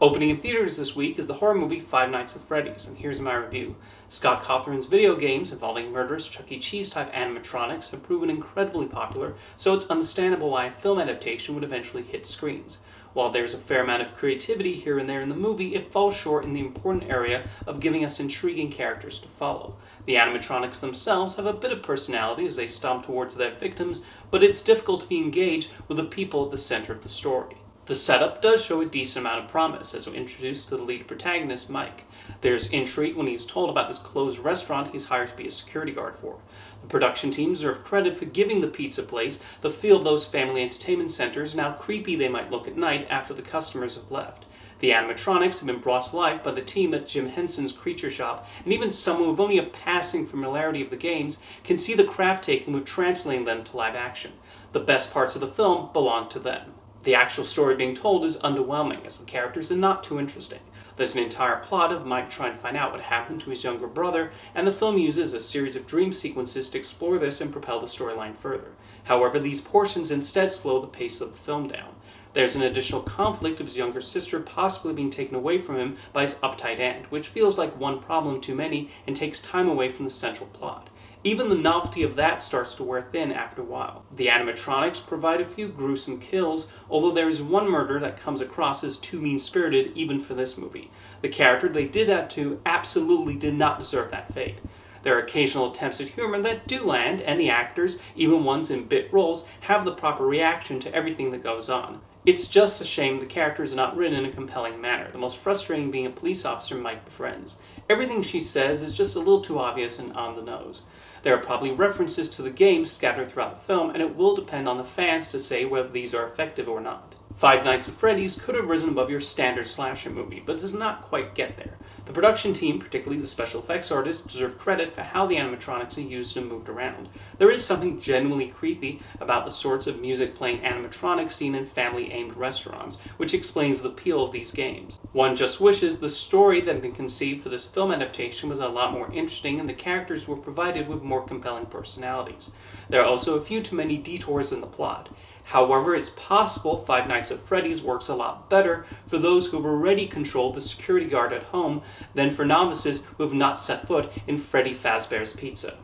Opening in theaters this week is the horror movie Five Nights at Freddy's, and here's my review. Scott Cawthon's video games involving murderous Chuck E. Cheese type animatronics have proven incredibly popular, so it's understandable why a film adaptation would eventually hit screens. While there's a fair amount of creativity here and there in the movie, it falls short in the important area of giving us intriguing characters to follow. The animatronics themselves have a bit of personality as they stomp towards their victims, but it's difficult to be engaged with the people at the center of the story. The setup does show a decent amount of promise as we're introduced to the lead protagonist, Mike. There's intrigue when he's told about this closed restaurant he's hired to be a security guard for. The production team deserve credit for giving the pizza place the feel of those family entertainment centers and how creepy they might look at night after the customers have left. The animatronics have been brought to life by the team at Jim Henson's Creature Shop, and even someone with only a passing familiarity of the games can see the craft taken with translating them to live action. The best parts of the film belong to them. The actual story being told is underwhelming, as the characters are not too interesting. There's an entire plot of Mike trying to find out what happened to his younger brother, and the film uses a series of dream sequences to explore this and propel the storyline further. However, these portions instead slow the pace of the film down. There's an additional conflict of his younger sister possibly being taken away from him by his uptight aunt, which feels like one problem too many and takes time away from the central plot. Even the novelty of that starts to wear thin after a while. The animatronics provide a few gruesome kills, although there is one murder that comes across as too mean-spirited even for this movie. The character they did that to absolutely did not deserve that fate. There are occasional attempts at humor that do land, and the actors, even ones in bit roles, have the proper reaction to everything that goes on. It's just a shame the characters are not written in a compelling manner, the most frustrating being a police officer Mike befriends. Everything she says is just a little too obvious and on the nose. There are probably references to the game scattered throughout the film, and it will depend on the fans to say whether these are effective or not. Five Nights at Freddy's could have risen above your standard slasher movie, but does not quite get there. The production team, particularly the special effects artists, deserve credit for how the animatronics are used and moved around. There is something genuinely creepy about the sorts of music playing animatronics seen in family-aimed restaurants, which explains the appeal of these games. One just wishes the story that had been conceived for this film adaptation was a lot more interesting and the characters were provided with more compelling personalities. There are also a few too many detours in the plot. However, it's possible Five Nights at Freddy's works a lot better for those who have already controlled the security guard at home than for novices who have not set foot in Freddy Fazbear's Pizza.